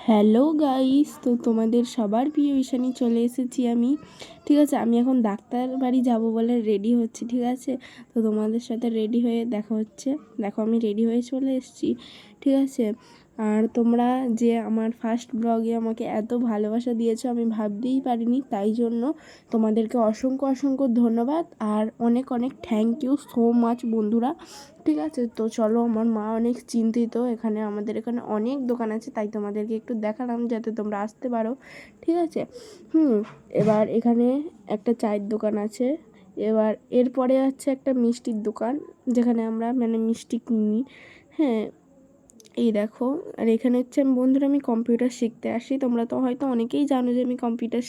Hello guys, তো তোমাদের সবার প্রিয় ঈশানী চলে এসেছি আমি। ঠিক আছে, আমি এখন ডাক্তার বাড়ি যাব বলে রেডি হচ্ছি। ঠিক আছে, তো তোমাদের সাথে রেডি হয়ে দেখা হচ্ছে। দেখো আমি রেডি হয়ে চলে এসেছি। ঠিক আছে, আর তোমরা যে আমার ফার্স্ট ব্লগে আমাকে এত ভালোবাসা দিয়েছো আমি ভাবতেই পারিনি, তাই জন্য তোমাদেরকে অসংখ্য অসংখ্য ধন্যবাদ আর অনেক অনেক থ্যাংক ইউ সো মাচ বন্ধুরা। ঠিক আছে, তো চলো, আমার মা অনেক চিন্তিত। এখানে আমাদের এখানে অনেক দোকান আছে, তাই তোমাদেরকে একটু দেখালাম যাতে তোমরা আসতে পারো। ঠিক আছে, এবার এখানে একটা চায়ের দোকান আছে। এবার এরপরে আছে একটা মিষ্টির দোকান, যেখানে আমরা মানে মিষ্টি কিনি। হ্যাঁ, এই দেখো। আর এখানে হচ্ছে বন্ধুরা আমি কম্পিউটার শিখতে আসি। তোমরা তো হয়তো অনেকেই জানো যে আমি কম্পিউটার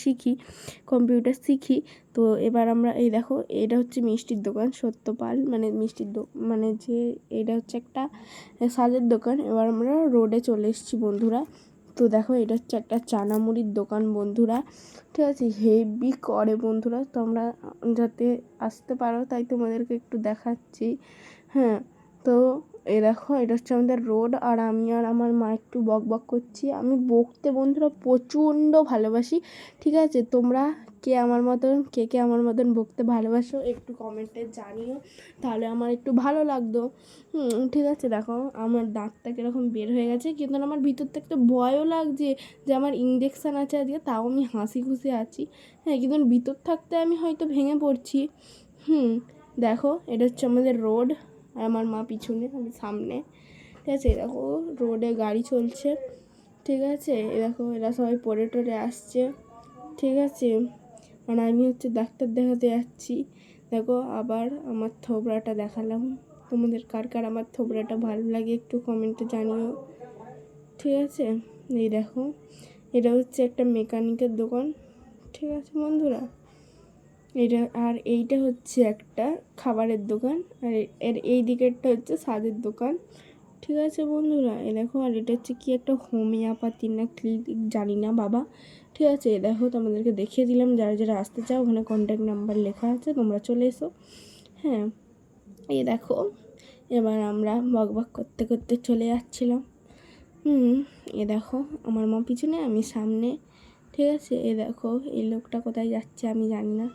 শিখি। তো এবার আমরা এই দেখো, এটা হচ্ছে মিষ্টির দোকান সত্যপাল, মানে মানে যে এটা হচ্ছে একটা সাজের দোকান। এবার আমরা রোডে চলে এসেছি বন্ধুরা। তো দেখো, এটা হচ্ছে একটা চানা মুড়ির দোকান বন্ধুরা। ঠিক আছে, হেভি করে বন্ধুরা, তোমরা যাতে আসতে পারো তাই তোমাদেরকে একটু দেখাচ্ছি। হ্যাঁ, তো এই দেখো, এটা হচ্ছে আমাদের রোড। আর আমি আর আমার মা একটু বক বক করছি। আমি বকতে বন্ধুরা প্রচণ্ড ভালোবাসি। ঠিক আছে, তোমরা কে আমার মতন বকতে ভালোবাসো একটু কমেন্টে জানিও, তাহলে আমার একটু ভালো লাগতো। ঠিক আছে, দেখো আমার দাঁতটা কীরকম বের হয়ে গেছে, কিন্তু আমার ভিতর থেকে ভয়ও লাগছে যে আমার ইঞ্জেকশান আছে আজকে, তাও আমি হাসি খুশি আছি। হ্যাঁ, কিন্তু ভিতর থাকতে আমি হয়তো ভেঙে পড়ছি। দেখো, এটা হচ্ছে আমাদের রোড, আর আমার মা পিছনে, আমি সামনে। ঠিক আছে, দেখো রোডে গাড়ি চলছে। ঠিক আছে, দেখো এরা সবাই পড়ে টরে আসছে। ঠিক আছে, আর আমি হচ্ছে ডাক্তার দেখাতে যাচ্ছি। দেখো, আবার আমার থোবড়াটা দেখালাম। তোমাদের কার কার আমার থোবড়াটা ভালো লাগে একটু কমেন্টে জানিও। ঠিক আছে, এই দেখো, এটা হচ্ছে একটা মেকানিকের দোকান। ঠিক আছে বন্ধুরা, এইটা হচ্ছে একটা খাবারের দোকান, আর এর এই দিকেরটা হচ্ছে সাজের দোকান। ঠিক আছে বন্ধুরা, এ দেখো, আর এটা হচ্ছে কি একটা হোমিওপ্যাথি না ক্লিনিক জানি না বাবা। ঠিক আছে, এ দেখো, তোমাদেরকে দেখিয়ে দিলাম। যারা যারা আসতে চাও ওখানে কন্ট্যাক্ট নাম্বার লেখা আছে, তোমরা চলে এসো। হ্যাঁ, এই দেখো, এবার আমরা বক বক করতে করতে চলে যাচ্ছিলাম। এ দেখো, আমার মা পিছনে, আমি সামনে। ঠিক আছে, এ দেখো, এই লোকটা কোথায় যাচ্ছে আমি জানি না,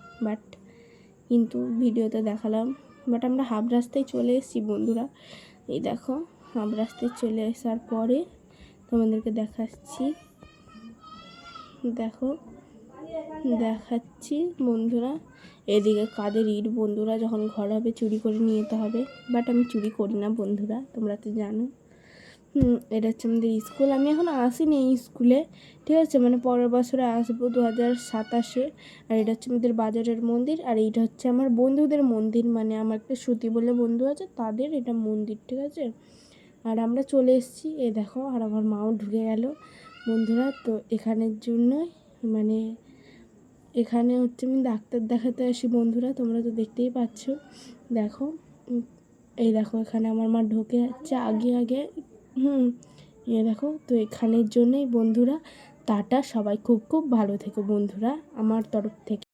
কিন্তু ভিডিওতে দেখালাম। আমরা হাফ রাস্তায় চলে এসেছি বন্ধুরা। এই দেখো, হাফ রাস্তায় চলে আসার পরে তোমাদেরকে দেখাচ্ছি বন্ধুরা। এদিকে কাদের ইট বন্ধুরা, যখন ঘর হবে চুরি করে নিয়ে যেতে হবে, আমি চুরি করি না বন্ধুরা, তোমরা তো জানো। এটা হচ্ছে আমাদের স্কুল। আমি এখন আসিনি এই স্কুলে। ঠিক আছে, মানে পরের বছরে আসবো 2027-এ। আর এটা হচ্ছে আমাদের বাজারের মন্দির। আর এইটা হচ্ছে আমার বন্ধুদের মন্দির, মানে আমার একটা শ্রুতি বলে বন্ধু আছে, তাদের এটা মন্দির। ঠিক আছে, আর আমরা চলে এসেছি। এই দেখো, আর আমার মাও ঢুকে গেল বন্ধুরা। তো এখানের জন্যই, মানে এখানে হচ্ছে আমি ডাক্তার দেখাতে আসি বন্ধুরা, তোমরা তো দেখতেই পাচ্ছ। দেখো, এই দেখো, এখানে আমার মা ঢুকে যাচ্ছে আগে আগে। এ দেখো, তো এখানের জন্যই বন্ধুরা, টাটা, সবাই খুব খুব ভালো থেকো বন্ধুরা আমার তরফ থেকে।